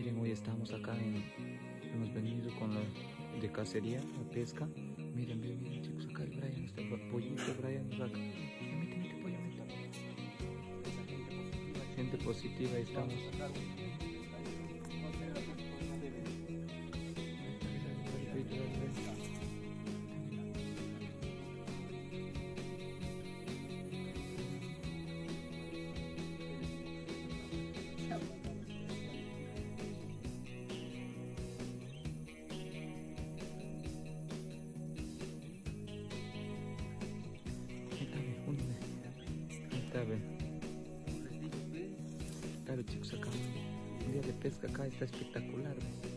Miren, hoy estamos acá hemos venido con lo de cacería, la pesca. Miren, miren, miren, chicos, acá el Brian está pollito, Brian está acá. Mete, mete, pollo, mete. Gente positiva, ahí estamos. Dale, dale, dale, dale. Ahí está, ve, úneme. Ahí está, ve. Claro, chicos, acá un día de pesca acá está espectacular, ve.